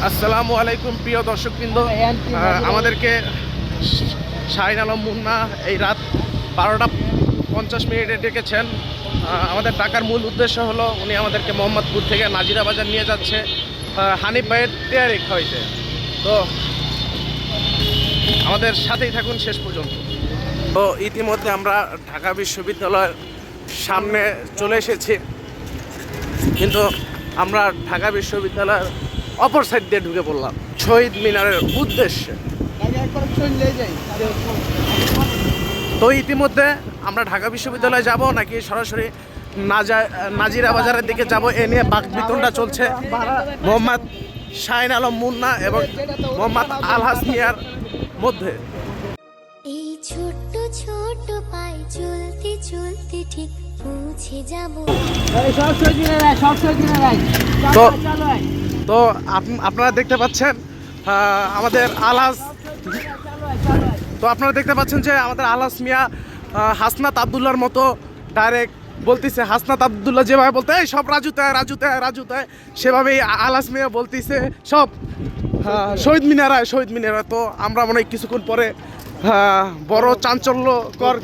আসসালামু আলাইকুম প্রিয় দর্শকবৃন্দ, আমাদেরকে শাহিন আলম মুন্না এই রাত 12:50 ডেকেছেন। আমাদের টাকার মূল উদ্দেশ্য হলো উনি আমাদেরকে মোহাম্মদপুর থেকে নাজিরা বাজার নিয়ে যাচ্ছে হানিফ ভাইয়ের তেয়ারি খাওয়াইতে। তো আমাদের সাথেই থাকুন শেষ পর্যন্ত। তো ইতিমধ্যে আমরা ঢাকা বিশ্ববিদ্যালয়ের সামনে চলে এসেছি, কিন্তু আমরা ঢাকা বিশ্ববিদ্যালয়ের অপর সাইড দিয়ে ঢুকে পড়লাম শহীদ মিনারের উদ্দেশ্যে। তো ইতিমধ্যে আমরা ঢাকা বিশ্ববিদ্যালয়ে যাব নাকি সরাসরি নাজিরা বাজারের দিকে যাব, এ নিয়ে বাকবিতণ্ডা চলছে মোহাম্মদ শাহিন আলম মুন্না এবং মোহাম্মদ আলহাস মিয়ার মধ্যে। এই ছোট্ট ছোট্ট পায়ে চলতে চলতে ঠিক পৌঁছে যাব। তো আপনারা দেখতে পাচ্ছেন আমাদের আলহাস, তো আপনারা দেখতে পাচ্ছেন যে আমাদের আলহাস মিয়া হাসনাত আবদুল্লাহর মতো ডাইরেক্ট বলতেছে। হাসনাত আবদুল্লাহ যেভাবে বলতে এই সব রাজুতায় রাজুতায় রাজুতায়, সেভাবেই আলহাস মিয়া বলতেছে সব শহীদ মিনারায় শহীদ মিনারায়। তো আমরা মনে হয় কিছুক্ষণ পরে বড় চাঞ্চল্যকর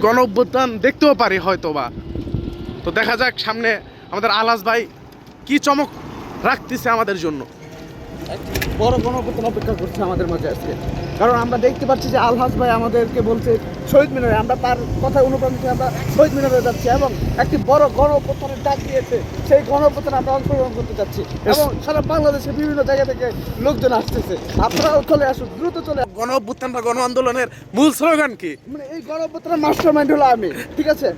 গণ অভ্যুত্থান দেখতেও পারি হয়তো বা। তো দেখা যাক সামনে আমাদের আলহাস ভাই কি চমক রাখতেছে আমাদের জন্য। বড় গণঅভ্যুত্থান অপেক্ষা করছে আমাদের মাঝে আজকে, কারণ আমরা দেখতে পাচ্ছি যে আলহাস ভাই আমাদেরকে বলছে শহীদ মিনারে, আমরা তার কথা অনুপ্রাণিত আমরা শহীদ মিনারে যাচ্ছি এবং একটি বড় গণঅভ্যুত্থানের ডাক দিয়েছে। সেই গণঅভ্যুত্থানে আমরা অংশগ্রহণ করতে যাচ্ছি এবং সারা বাংলাদেশের বিভিন্ন জায়গা থেকে লোকজন আসতেছে। আপনারাও চলে আসুন, দ্রুত চলে। গণ অভ্যুত্থান বা গণ আন্দোলনের মূল স্লোগান কি? মানে এই গণঅভ্যুত্থানের মাস্টার মাইন্ড হলো আমি, ঠিক আছে?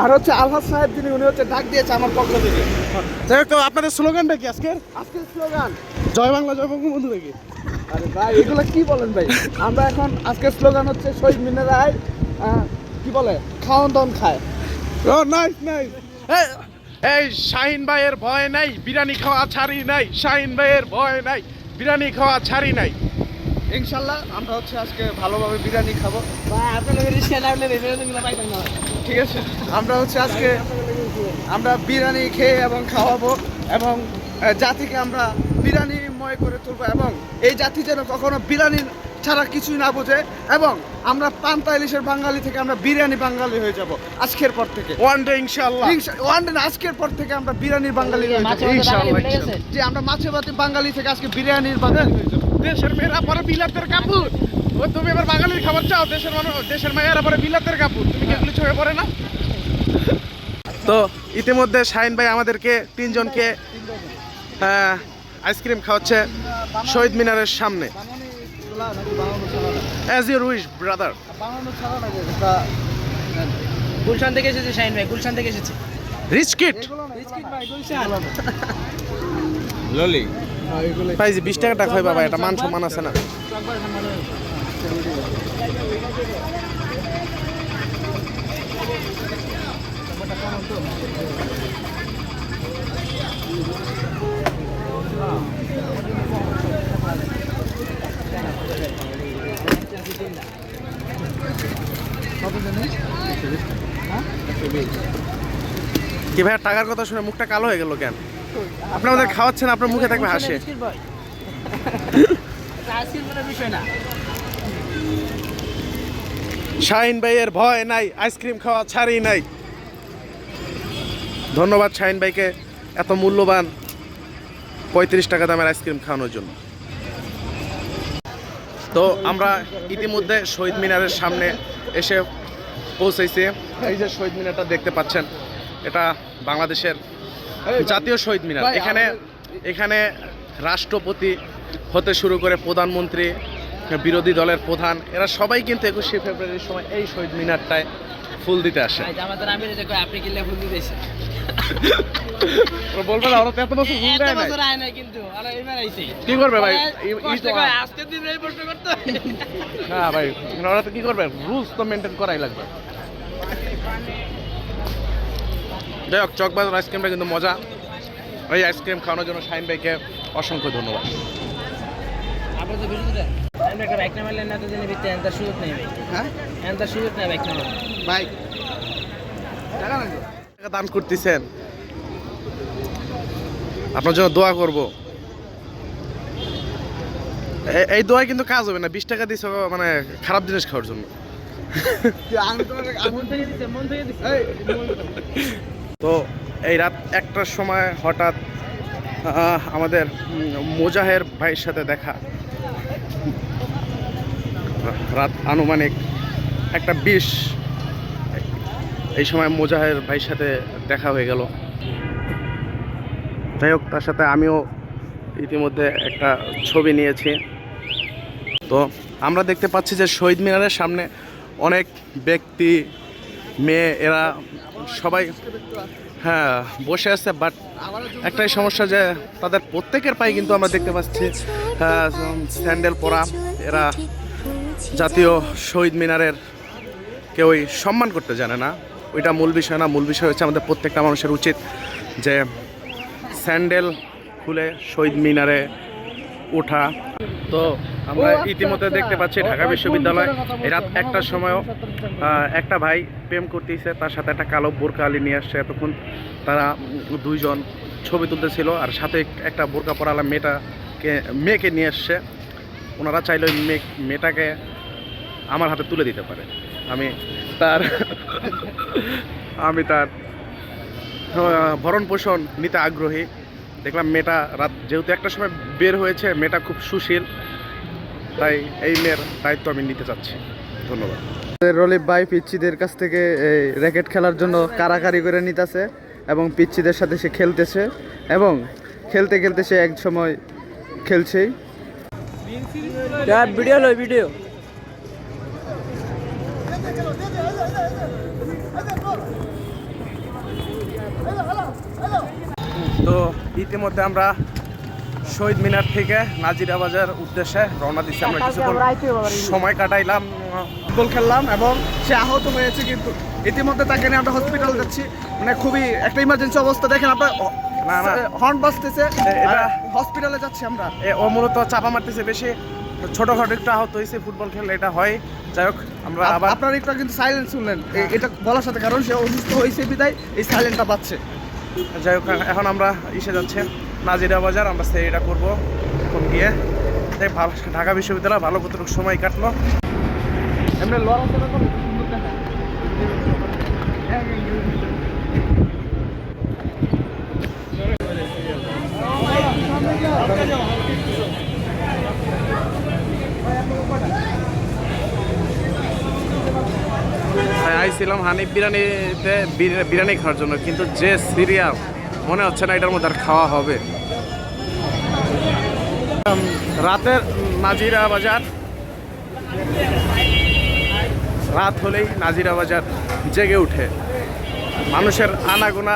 আর হচ্ছে আলহাস সাহেব যিনি, উনি হচ্ছে ডাক দিয়েছে আমার পক্ষ থেকে। যাই হোক, তো আপনাদের স্লোগানটা কি আজকের স্লোগান? জয় বাংলা জয় বঙ্গবন্ধু নাকি? আরে ভাই এগুলো কি বলেন ভাই? আমরা এখন আজকের স্লোগান হচ্ছে শহীদ মিনারায় কি বলে খাওয়ান দাওয়ান খায়। ও নাইস নাইস। এই শাহিন ভাইয়ের ভয় নাই, বিরিয়ানি খাওয়া ছাড়ি নাই। শাহিন ভাইয়ের ভয় নাই, বিরিয়ানি খাওয়া ছাড়ি নাই। ইনশাল্লাহ আমরা হচ্ছে আজকে ভালোভাবে বিরিয়ানি খাবো। ঠিক আছে, আমরা হচ্ছে আজকে আমরা বিরিয়ানি খেয়ে এবং খাওয়াবো এবং জাতিকে আমরা বিরিয়ানিময় করে তুলবো এবং এই জাতি যেন কখনো বিরিয়ানি ছাড়া কিছুই না বোঝে এবং আমরা পান্তা ইলিশের বাঙালি থেকে আমরা বিরিয়ানি বাঙালি হয়ে যাব আজকের পর থেকে। ওয়ান ডে ইনশাআল্লাহ, ওয়ান ডে আজকের পর থেকে আমরা বিরিয়ানির বাঙালি হয়ে যাব ইনশাআল্লাহ। যে আমরা মাছে ভাতে বাঙালি থেকে আজকে বিরিয়ানির বাঙালি হয়ে যাব। দেশের মেয়েরা পরে বিলাতের কাপড়, ও তুমি এবার বাঙালির খাবার চাও? দেশের মানুষ, দেশের মেয়েরা পরে বিলাতের কাপড়, তুমি কি এগুলো ছয়ে পড়ে না? তো ইতিমধ্যে শাহিন ভাই আমাদেরকে তিনজনকে আইসক্রিম খাওয়াচ্ছে শহীদ মিনারের সামনে। As your wish brother. Gulshan থেকে এসেছে শাহিন ভাই, গুলশান থেকে এসেছে। রিচকিট ভাই গুলশান ললি ভাই, যে 20 টাকা হয় বাবা, এটা মান সম্মান আছে না? কি ভাই, টাকার কথা শুনে মুখটা কালো হয়ে গেল কেন? আপনি আমাদের খাওয়াচ্ছেন, আপনার মুখে থাকবে হাসি। শাহিন ভাইয়ের ভয় নাই, আইসক্রিম খাওয়া ছাড়ি নাই। ধন্যবাদ শাহিন ভাইকে এত মূল্যবান 35 টাকা দামের আইসক্রিম খাওয়ানোর জন্য। তো আমরা ইতিমধ্যে শহীদ মিনারের সামনে এসে পৌঁছেছি। এই যে শহীদ মিনারটা দেখতে পাচ্ছেন, এটা বাংলাদেশের জাতীয় শহীদ মিনার। এখানে রাষ্ট্রপতি হতে শুরু করে প্রধানমন্ত্রী, বিরোধী দলের প্রধান, এরা সবাই কিন্তু 21শে ফেব্রুয়ারির সময় এই শহীদ মিনারটায় ফুল দিতে আসে। বলবেন ওরা তো এত বছর ফুল দেয় না, কি করবে ভাই? হ্যাঁ ভাই, ওরা তো কি করবে, রুলস তো মেনটেন করাই লাগবে। যাই হোক, চকবাজার আইসক্রিমটা কিন্তু মজা। ওই আইসক্রিম খাওয়ানোর জন্য শাহিন ভাইকে অসংখ্য ধন্যবাদ। টাকা দান করতেছেন, আপনার জন্য দোয়া করব। এই দোয়ায় কিন্তু কাজ হবে না, 20 টাকা দিছো মানে খারাপ জিনিস খাওয়ার জন্য। তো এই রাত 1টার সময় হঠাৎ আমাদের মোজাহের ভাইয়ের সাথে দেখা। রাত আনুমানিক 1:20 এই সময় মোজাহের ভাইয়ের সাথে দেখা হয়ে গেল। যাই হোক, তার সাথে আমিও ইতিমধ্যে একটা ছবি নিয়েছি। তো আমরা দেখতে পাচ্ছি যে শহীদ মিনারের সামনে অনেক ব্যক্তি, মেয়ে, এরা সবাই হ্যাঁ বসে আছে। বাট একটাই সমস্যা যে তাদের প্রত্যেকের পায়ে কিন্তু আমরা দেখতে পাচ্ছি স্যান্ডেল পরা। এরা জাতীয় শহীদ মিনারের কেউই সম্মান করতে জানে না। ওইটা মূল বিষয় না, মূল বিষয় হচ্ছে আমাদের প্রত্যেকটা মানুষের উচিত যে স্যান্ডেল খুলে শহীদ মিনারে ওঠা। তো আমরা ইতিমধ্যে দেখতে পাচ্ছি ঢাকা বিশ্ববিদ্যালয় এই রাত 1টার সময়ও একটা ভাই প্রেম করতেছে, তার সাথে একটা কালো বোরকা আলী নিয়ে আসছে। এতক্ষণ তারা দুইজন ছবি তুলতেছিল, আর সাথে একটা বোরকা পরালা মেয়েকে নিয়ে আসছে। ওনারা চাইলে ওই মেয়েটাকে আমার হাতে তুলে দিতে পারে। আমি তার ভরণ পোষণ নিতে আগ্রহী। দেখলাম মেয়েটা রাত যেহেতু 1টার সময় বের হয়েছে, মেয়েটা খুব সুশীল, তাই এই মেয়ের দায়িত্ব আমি নিতে চাচ্ছি। ধন্যবাদ। রলিফ ভাই পিচ্চিদের কাছ থেকে র্যাকেট খেলার জন্য কারাকারি করে নিতেছে এবং পিচ্চিদের সাথে সে খেলতেছে এবং খেলতে খেলতে সে এক সময় খেলছেই। ভিডিও তো ইতিমধ্যে আমরা শহীদ মিনার থেকে নাজিরা বাজার উদ্দেশ্যে রওনা দিচ্ছি। আমরা কিছুক্ষণ সময় কাটাইলাম, ফুটবল খেললাম এবং সে আহত হয়েছে, কিন্তু ইতিমধ্যে তাকে নিয়ে আমরা হসপিটাল যাচ্ছি। মানে খুবই একটা ইমার্জেন্সি অবস্থা। দেখেন আপনার না হর্ন বাজতেছে, এটা হসপিটালে যাচ্ছি আমরা। ও মূলত চাপা মারতেছে বেশি, ছোটখাটো একটু আহত হয়েছে। ফুটবল খেললে এটা হয়। যাই হোক, আমরা আবার আপনার একটু কিন্তু সাইলেন্ট শুনলেন এটা বলার সাথে, কারণ সে অসুস্থ হয়েছে বিদায় এই সাইলেন্টটা পাচ্ছে। যাই হোক, এখন আমরা যাচ্ছে নাজিরা বাজার। আমরা সেইটা করবো এখন গিয়ে। তাই ভালো ঢাকা বিশ্ববিদ্যালয় ভালো কতটুকু সময় কাটলো। এমনি লড়াচড়া করে আইছিলাম হানিফ বিরিয়ানি খাওয়ার জন্য, কিন্তু যে সিরিয়াল মনে হচ্ছে না এটার মধ্যে আর খাওয়া হবে। রাতের নাজিরা বাজার, রাত হলেই নাজিরা বাজার জেগে উঠে। মানুষের আনাগোনা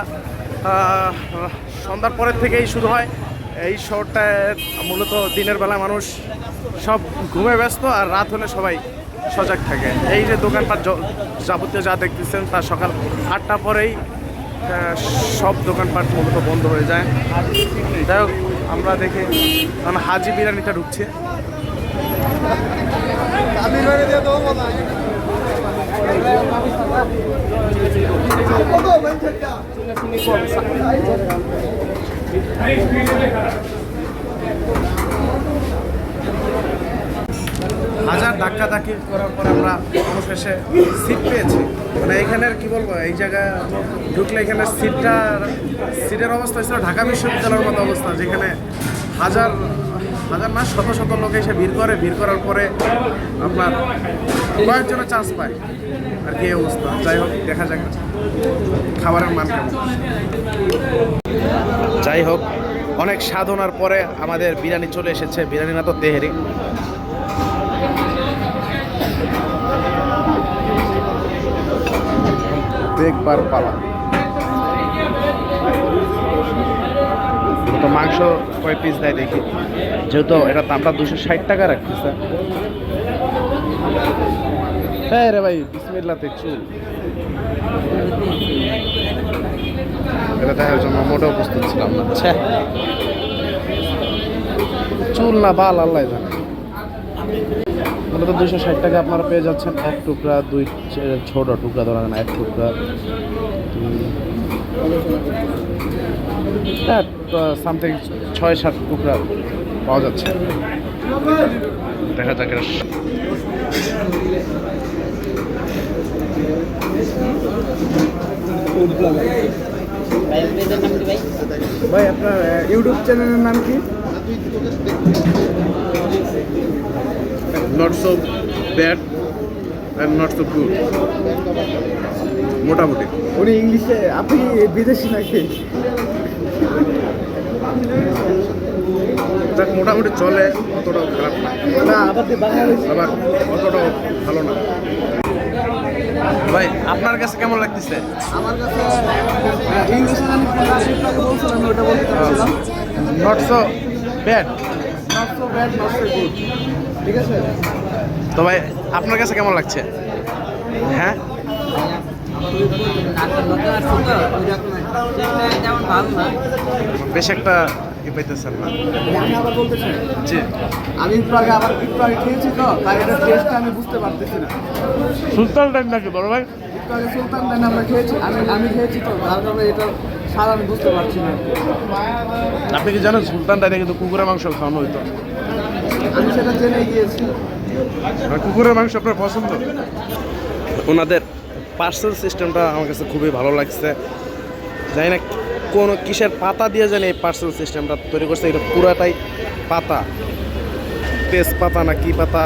সন্ধ্যার পরের থেকেই শুরু হয়। এই শহরটায় মূলত দিনের বেলা মানুষ সব ঘুমে ব্যস্ত, আর রাত হলে সবাই সজাগ থাকে। এই যে দোকানপাট যাবতীয় যা দেখতেছেন তা সকাল 8টা পরেই সব দোকানপাট মূলত বন্ধ হয়ে যায়। যাই হোক, আমরা দেখি কারণ হাজি বিরিয়ানিটা ঢুকছে। হাজার ধাক্কাধাক্কি করার পর আমরা অবশেষে সিট পেয়েছি। মানে এখানের কি বলবো, এই জায়গায় ঢুকলে এখানে সিটের অবস্থা ছিল ঢাকা বিশ্ববিদ্যালয়ের মতো অবস্থা, যেখানে হাজার না শত শত লোক এসে ভিড় করার পরে আপনার কয়েকজনের চান্স পায় আর কি অবস্থা। যাই হোক, দেখা যাক খাবারের মান কেমন। যাই হোক, অনেক সাধনার পরে আমাদের বিরিয়ানি চলে এসেছে। বিরিয়ানি না তো তেহেরি। দেখবার পালা তো মাংস কয় পিস দেয় দেখি, যেহেতু এটা দামটা 260 টাকা রাখতেছে। হ্যাঁ রে ভাই, বিসমিল্লাতে চুল এটা দেখার জন্য মোটেও প্রস্তুত ছিলাম না। চুল না বাল আল্লাহ জানে। মূলত 260 টাকা আপনারা পেয়ে যাচ্ছেন এক টুকরা, দুই ছোট টুকরা ধরা না, এক টুকরা, সামথিং 6-7 টুকরা পাওয়া যাচ্ছে। দেখা যাক ভাই আপনার ইউটিউব চ্যানেলের নাম কি? Not so bad and not so good, মোটামুটি। উনি ইংলিশে, আপনি বিদেশি নাকি? যাক মোটামুটি চলে, অতটাও খারাপ না, না আমাদের বাংলাদেশ। আবার অতটাও ভালো না। ভাই আপনার কাছে কেমন লাগতেছে? আমার কাছে ইংলিশে আমি বলছিলাম, ওটা বলতে চাচ্ছিলাম। Not so bad, not so bad, not so good, ঠিক আছে। তো ভাই আপনার কাছে কেমন লাগছে? হ্যাঁ যেমন ভালো না, বেশ একটা ই পাইতেছেন না। আমি আবার বলতে চাই, জি, আমি একটু আগে খেয়েছি তো, তাই এটার টেস্টটা আমি বুঝতে পারতেছি না। সুলতান টাইম নাকি বড় ভাই? একটু আগে সুলতান দেন আমরা খেয়েছি, আমি খেয়েছি তো, যার কারণে এটার স্বাদ আমি বুঝতে পারছি না। আপনি কি জানেন সুলতান টাইমে কিন্তু কুকুরের মাংস খাওয়ানো হইতো? আমি সেটা জেনে গিয়েছি। আর কুকুরের মাংস আপনার পছন্দ? ওনাদের পার্সেল সিস্টেমটা আমার কাছে খুবই ভালো লাগছে। জানি না কোনো কিসের পাতা দিয়ে জানি এই পার্সেল সিস্টেমটা তৈরি করছে। এটা পুরাটাই পাতা, তেজপাতা না কি পাতা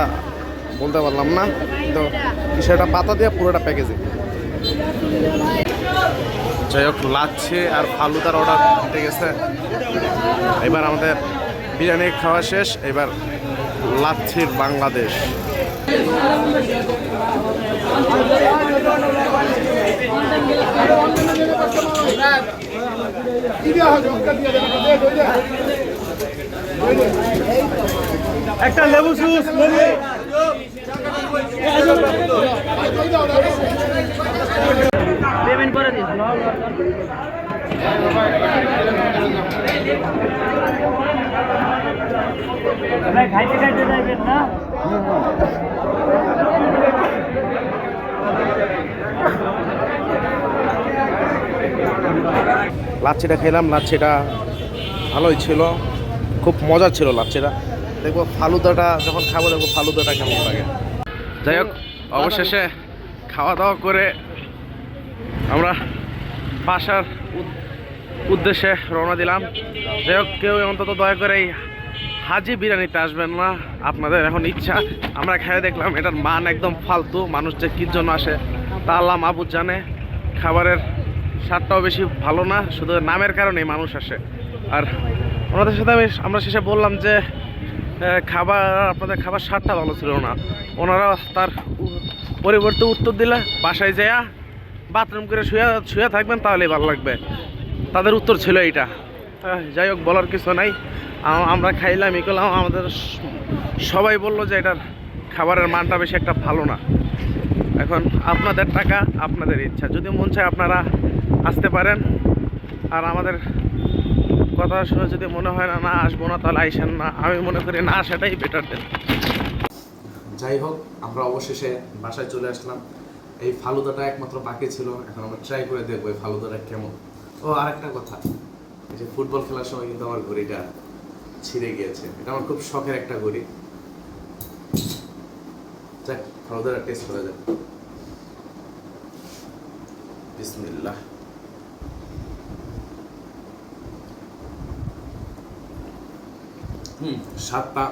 বলতে পারলাম না, তো কিসের একটা পাতা দিয়ে পুরোটা প্যাকেজিং। যাই হোক, লাচ্ছি আর ফালুদার অর্ডার উঠে গেছে। এবার আমাদের বিরিয়ানি খাওয়া শেষ, এবার লাচ্ছির বাংলাদেশ। একটা লেবু জুস পেমেন্ট করে দিন। খাইতে খাইতে যাইবেন না? লাচ্ছিটা খেলাম, লাচ্ছিটা ভালোই ছিল, খুব মজা ছিল লাচ্ছিটা। দেখবো ফালুদাটা যখন খাবো, দেখবো ফালুদাটা কেমন লাগে। যাই হোক, অবশেষে খাওয়া দাওয়া করে আমরা বাসার উদ্দেশ্যে রওনা দিলাম। যাই হোক, কেউ অন্তত দয়া করে এই হাজি বিরিয়ানিতে আসবেন না, আপনাদের এখন ইচ্ছা। আমরা খেয়ে দেখলাম এটার মান একদম ফালতু, মানুষ যে কির জন্য আসে তা আল্লাহ মাহবুদ জানে। খাবারের স্বাদটাও বেশি ভালো না, শুধু নামের কারণেই মানুষ আসে। আর ওনাদের সাথে আমরা শেষে বললাম যে আপনাদের খাবার স্বাদটা ভালো ছিল না। ওনারা তার পরিবর্তে উত্তর দিলে বাসায় যেয়া বাথরুম করে শুয়ে থাকবেন, তাহলেই ভালো লাগবে। তাদের উত্তর ছিল এইটা। যাই হোক, বলার কিছু নাই। আমরা খাইলাম, ই করলাম, আমাদের সবাই বললো যে এটার খাবারের মানটা বেশি একটা ভালো না। এখন আপনাদের টাকা, আপনাদের ইচ্ছা, যদি মন চায় আপনারা আসতে পারেন। আর আমাদের কথা শুনে যদি মনে হয় না না আসবো না, তাহলে আইসেন না। আমি মনে করি না আসাটাই বেটার দেন। যাই হোক, আমরা অবশেষে বাসায় চলে আসলাম। এই ফালুদাটা একমাত্র বাকি ছিল, এখন আমরা ট্রাই করে দেখবো এই ফালুদাটা কেমন। ও আরেকটা কথা, এই যে ফুটবল খেলার সময় কিন্তু আমার ঘড়িটা ছিঁড়ে গিয়েছে। এটা আমার খুব শখের একটা ঘড়ি। যাক, ফালুদাটা টেস্ট করা যাক। বিসমিল্লাহ। স্বাদটা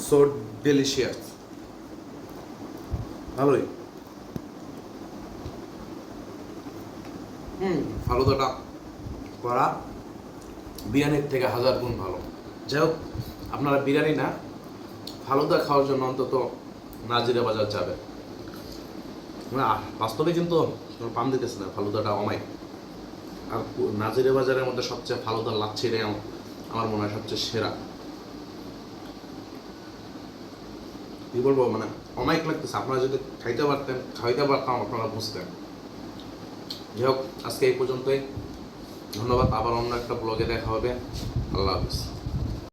সো ডেলিশিয়াস, ভালোই। ফালুদাটা করা বিরিয়ানির থেকে 1000 গুণ ভালো। যাই হোক, আপনারা বিরিয়ানি না, ফালুদা খাওয়ার জন্য অন্তত নাজিরা বাজার যাবে। বাস্তবে কিন্তু পাম দিতেছে না, ফালুদাটা অমাই। আর নাজিরা বাজারের মধ্যে সবচেয়ে ফালুদা লাচ্ছিটাই আমার মনে হয় সবচেয়ে সেরা। কি বলবো, মানে অমাইক লাগতেছে। আপনারা যদি খাইতে পারতাম আপনারা বুঝতেন। যাই হোক, আজকে এই পর্যন্তই। ধন্যবাদ। আবার অন্য একটা ব্লগে দেখা হবে। আল্লাহ হাফিজ।